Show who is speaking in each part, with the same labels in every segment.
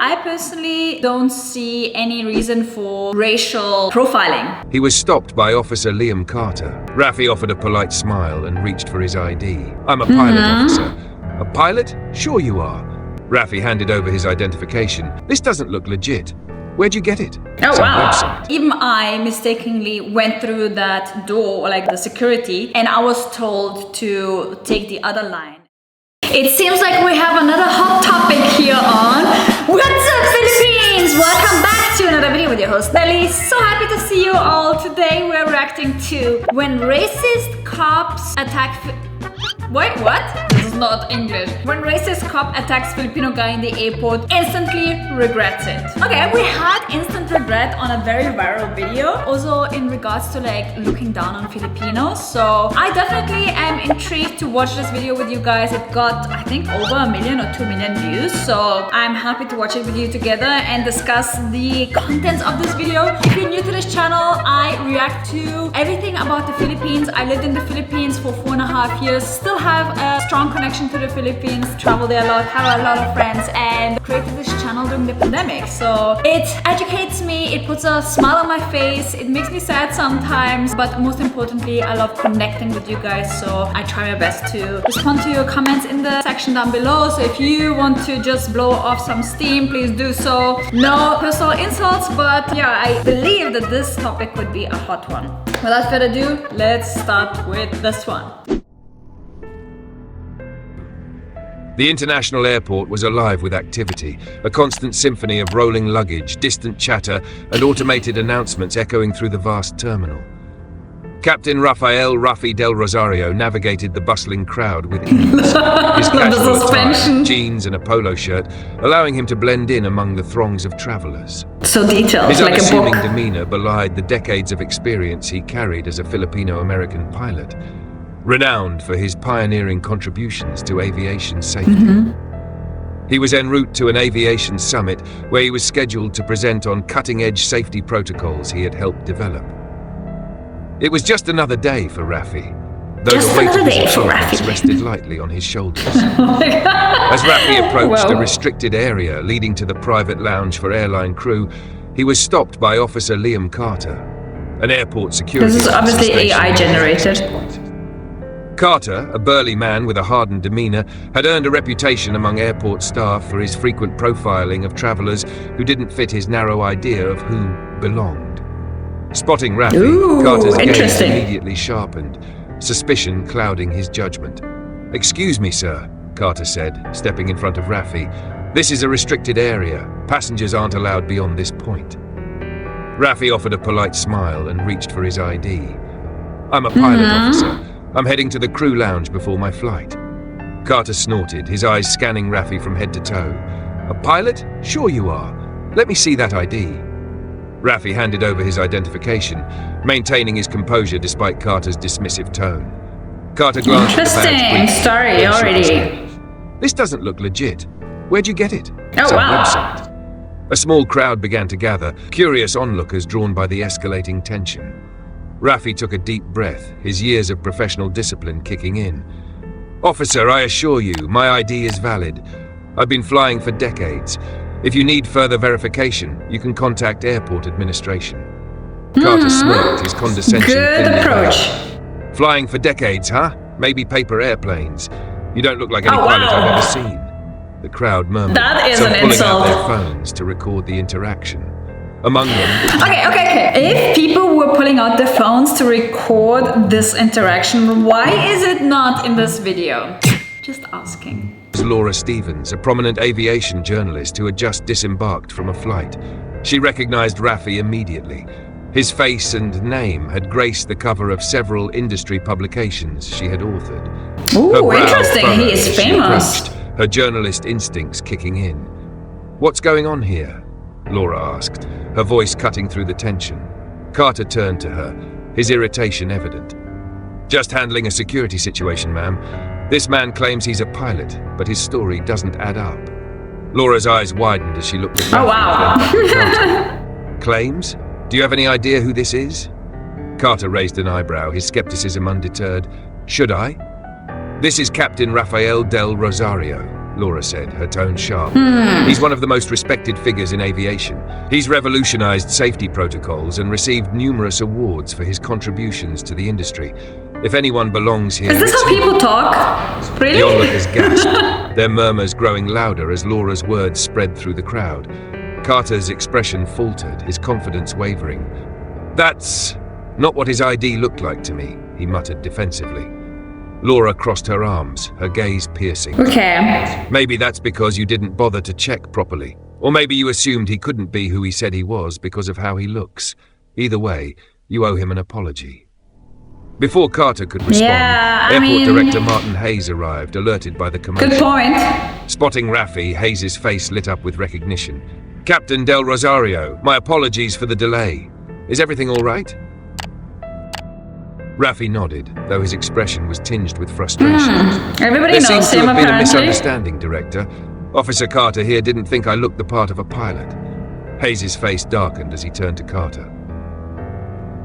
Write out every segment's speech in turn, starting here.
Speaker 1: I personally don't see any reason for racial profiling.
Speaker 2: He was stopped by Officer Liam Carter. Raffi offered a polite smile and reached for his ID. I'm a pilot, officer. A pilot? Sure you are. Raffi handed over his identification. This doesn't look legit. Where'd you get it?
Speaker 1: Oh,
Speaker 2: Some
Speaker 1: wow.
Speaker 2: website.
Speaker 1: Even I mistakenly went through that door, like the security, and I was told to take the other line. It seems like we have another hot topic here on What's Up Philippines? Welcome back to another video with your host Nelly. So happy to see you all. Today we're reacting to when racist cops attack Wait, what? This is not English. When racist cop attacks Filipino guy in the airport, instantly regrets it. Okay, we had instant regret on a very viral video. Also in regards to like looking down on Filipinos. So I definitely am intrigued to watch this video with you guys. It got, I think, over 1 million or 2 million views. So I'm happy to watch it with you together and discuss the contents of this video. If you're new to this channel, I react to everything about the Philippines. I lived in the Philippines for 4.5 years. Still have a strong connection to the Philippines, travel there a lot, have a lot of friends, and created this channel during the pandemic. So it educates me, it puts a smile on my face, it makes me sad sometimes, but most importantly, I love connecting with you guys. So I try my best to respond to your comments in the section down below. So if you want to just blow off some steam, please do so. No personal insults, but yeah, I believe that this topic would be a hot one. Without further ado, let's start with this one.
Speaker 2: The international airport was alive with activity, a constant symphony of rolling luggage, distant chatter, and automated announcements echoing through the vast terminal. Captain Rafael Raffi del Rosario navigated the bustling crowd with ease, his casual attire, jeans and a polo shirt, allowing him to blend in among the throngs of travelers.
Speaker 1: So detailed,
Speaker 2: His
Speaker 1: like
Speaker 2: unassuming
Speaker 1: a book.
Speaker 2: demeanor belied the decades of experience he carried as a Filipino-American pilot, renowned for his pioneering contributions to aviation safety. He was en route to an aviation summit where he was scheduled to present on cutting-edge safety protocols he had helped develop. It was just another day for Raffi, though the weight of his achievements rested lightly on his shoulders. As Raffi approached a restricted area leading to the private lounge for airline crew, he was stopped by Officer Liam Carter, an airport security officer.
Speaker 1: This is obviously AI generated.
Speaker 2: Carter, a burly man with a hardened demeanor, had earned a reputation among airport staff for his frequent profiling of travelers who didn't fit his narrow idea of who belonged. Spotting Raffi, Carter's gaze immediately sharpened, suspicion clouding his judgment. "Excuse me, sir," Carter said, stepping in front of Raffi. "This is a restricted area. Passengers aren't allowed beyond this point." Raffi offered a polite smile and reached for his ID. "I'm a pilot, officer. I'm heading to the crew lounge before my flight." Carter snorted, his eyes scanning Raffi from head to toe. "A pilot? Sure you are. Let me see that ID." Raffi handed over his identification, maintaining his composure despite Carter's dismissive tone. Carter glanced at the badge.
Speaker 1: Interesting story already.
Speaker 2: "This doesn't look legit. Where'd you get it?"
Speaker 1: Oh,
Speaker 2: "Some
Speaker 1: wow.
Speaker 2: website." A small crowd began to gather, curious onlookers drawn by the escalating tension. Raffi took a deep breath, his years of professional discipline kicking in. "Officer, I assure you, my ID is valid. I've been flying for decades. If you need further verification, you can contact airport administration." Carter smirked, his condescension
Speaker 1: Good
Speaker 2: thinly
Speaker 1: approach.
Speaker 2: veiled. "Flying for decades, huh? Maybe paper airplanes. You don't look like any pilot I've ever seen." The crowd murmured,
Speaker 1: That is
Speaker 2: some
Speaker 1: an
Speaker 2: pulling out
Speaker 1: insult.
Speaker 2: their phones to record the interaction. Among them...
Speaker 1: Okay. If people were pulling out their phones to record this interaction, why is it not in this video? Just asking.
Speaker 2: Laura Stevens, a prominent aviation journalist who had just disembarked from a flight. She recognized Raffi immediately. His face and name had graced the cover of several industry publications she had authored.
Speaker 1: Ooh, interesting. He is famous.
Speaker 2: Her journalist instincts kicking in. "What's going on here?" Laura asked, her voice cutting through the tension. Carter turned to her, his irritation evident. "Just handling a security situation, ma'am. This man claims he's a pilot, but his story doesn't add up." Laura's eyes widened as she looked at Raffi.
Speaker 1: Oh, wow.
Speaker 2: "Claims? Do you have any idea who this is?" Carter raised an eyebrow, his skepticism undeterred. "Should I?" "This is Captain Rafael del Rosario. Laura said, her tone sharp. He's one of the most respected figures in aviation. He's revolutionized safety protocols and received numerous awards for his contributions to the industry. If anyone belongs here,
Speaker 1: Is this how people talk? Really?
Speaker 2: The onlookers gasped, their murmurs growing louder as Laura's words spread through the crowd. Carter's expression faltered, his confidence wavering. That's not what his ID looked like to me, he muttered defensively. Laura crossed her arms, her gaze piercing.
Speaker 1: Okay.
Speaker 2: Maybe that's because you didn't bother to check properly. Or maybe you assumed he couldn't be who he said he was because of how he looks. Either way, you owe him an apology. Before Carter could respond, Airport Director Martin Hayes arrived, alerted by the commotion.
Speaker 1: Good point.
Speaker 2: Spotting Raffi, Hayes' face lit up with recognition. Captain Del Rosario, my apologies for the delay. Is everything all right? Raffi nodded, though his expression was tinged with frustration.
Speaker 1: Everybody
Speaker 2: There
Speaker 1: knows
Speaker 2: seems to
Speaker 1: him,
Speaker 2: have been a
Speaker 1: apparently.
Speaker 2: misunderstanding, Director. Officer Carter here didn't think I looked the part of a pilot. Hayes' face darkened as he turned to Carter.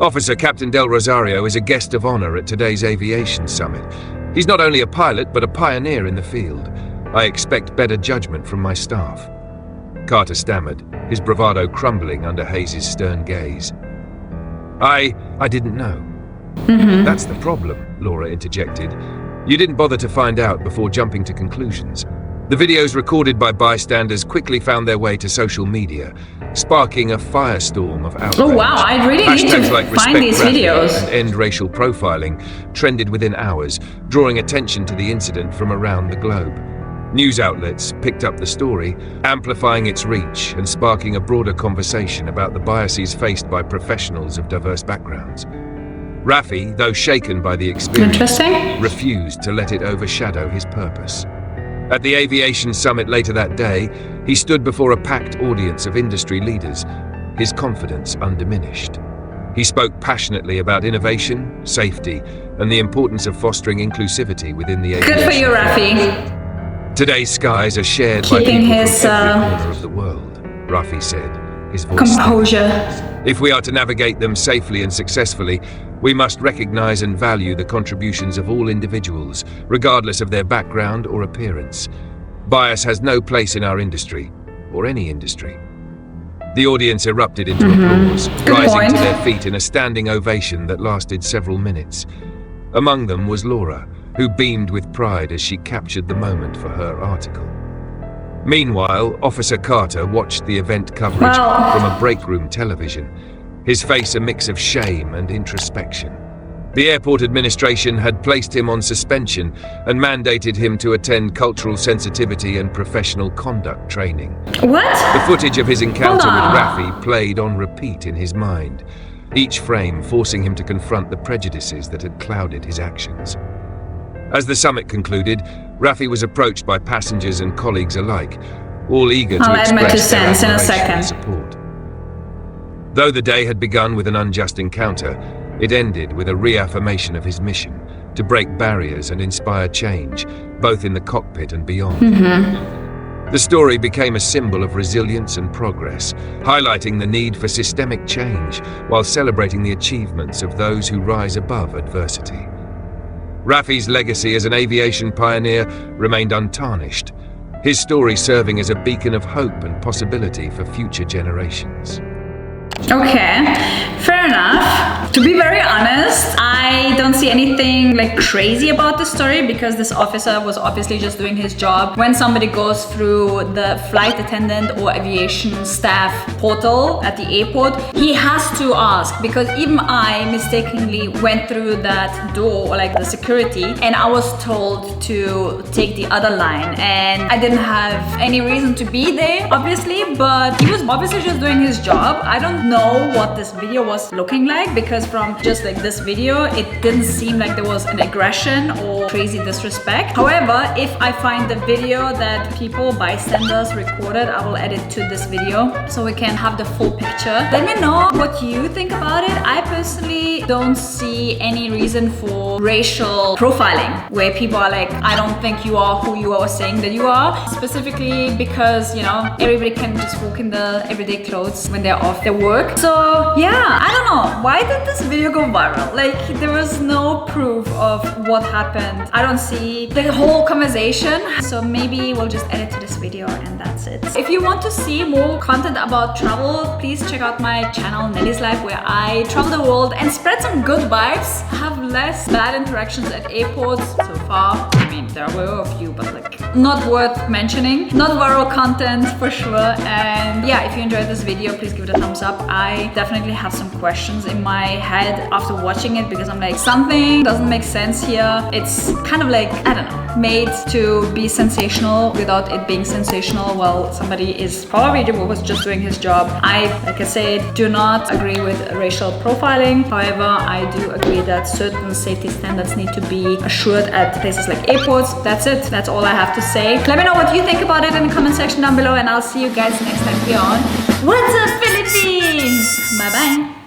Speaker 2: Officer Captain Del Rosario is a guest of honor at today's aviation summit. He's not only a pilot, but a pioneer in the field. I expect better judgment from my staff. Carter stammered, his bravado crumbling under Hayes' stern gaze. I didn't know. That's the problem, Laura interjected. You didn't bother to find out before jumping to conclusions. The videos recorded by bystanders quickly found their way to social media, sparking a firestorm of outrage.
Speaker 1: Oh wow, I really need
Speaker 2: Hashtags
Speaker 1: to
Speaker 2: like
Speaker 1: find these
Speaker 2: Respect Raffi
Speaker 1: videos.
Speaker 2: and End Racial Profiling trended within hours, drawing attention to the incident from around the globe. News outlets picked up the story, amplifying its reach and sparking a broader conversation about the biases faced by professionals of diverse backgrounds. Raffi, though shaken by the experience,
Speaker 1: Interesting.
Speaker 2: refused to let it overshadow his purpose. At the aviation summit later that day, he stood before a packed audience of industry leaders, his confidence undiminished. He spoke passionately about innovation, safety, and the importance of fostering inclusivity within the aviation.
Speaker 1: Good for you,
Speaker 2: field.
Speaker 1: Raffi.
Speaker 2: Today's skies are shared by
Speaker 1: Keeping
Speaker 2: people
Speaker 1: his,
Speaker 2: from every corner of the world, Raffi said, his voice
Speaker 1: Composure.
Speaker 2: steady. If we are to navigate them safely and successfully, we must recognize and value the contributions of all individuals, regardless of their background or appearance. Bias has no place in our industry, or any industry. The audience erupted into applause, rising
Speaker 1: point.
Speaker 2: to their feet in a standing ovation that lasted several minutes. Among them was Laura, who beamed with pride as she captured the moment for her article. Meanwhile, Officer Carter watched the event coverage from a break room television, his face a mix of shame and introspection. The airport administration had placed him on suspension and mandated him to attend cultural sensitivity and professional conduct training.
Speaker 1: What?
Speaker 2: The footage of his encounter with
Speaker 1: Hold on.
Speaker 2: Raffi played on repeat in his mind, each frame forcing him to confront the prejudices that had clouded his actions. As the summit concluded, Raffi was approached by passengers and colleagues alike, all eager to
Speaker 1: I'll add my 2
Speaker 2: express their
Speaker 1: cents in a
Speaker 2: admiration and
Speaker 1: second.
Speaker 2: support. Though the day had begun with an unjust encounter, it ended with a reaffirmation of his mission to break barriers and inspire change, both in the cockpit and beyond. The story became a symbol of resilience and progress, highlighting the need for systemic change while celebrating the achievements of those who rise above adversity. Raffi's legacy as an aviation pioneer remained untarnished, his story serving as a beacon of hope and possibility for future generations.
Speaker 1: Okay, fair enough. To be very honest, I don't see anything like crazy about the story because this officer was obviously just doing his job. When somebody goes through the flight attendant or aviation staff portal at the airport, he has to ask, because even I mistakenly went through that door, like the security, and I was told to take the other line, and I didn't have any reason to be there, obviously, but he was obviously just doing his job. I don't know what this video was looking like because from just like this video, it didn't seem like there was an aggression or crazy disrespect. However, if I find the video that people, bystanders recorded, I will add it to this video so we can have the full picture. Let me know what you think about it. I personally don't see any reason for racial profiling where people are like, I don't think you are who you are saying that you are, specifically because, you know, everybody can just walk in the everyday clothes when they're off their work. work. So yeah, I don't know. Why did this video go viral? Like, there was no proof of what happened. I don't see the whole conversation. So maybe we'll just edit to this video and that's it. If you want to see more content about travel, please check out my channel Nelly's Life, where I travel the world and spread some good vibes, have less bad interactions at airports so far. I mean, there were a few, but like not worth mentioning. Not viral content for sure. And yeah, if you enjoyed this video, please give it a thumbs up. I definitely have some questions in my head after watching it, because I'm like, something doesn't make sense here. It's kind of like, I don't know, made to be sensational without it being sensational. Well, somebody is probably was just doing his job. Like I said, do not agree with racial profiling. However, I do agree that certain safety standards need to be assured at places like airports. That's it. That's all I have to say. Let me know what you think about it in the comment section down below, and I'll see you guys next time here on What's Up Philippines. Bye bye.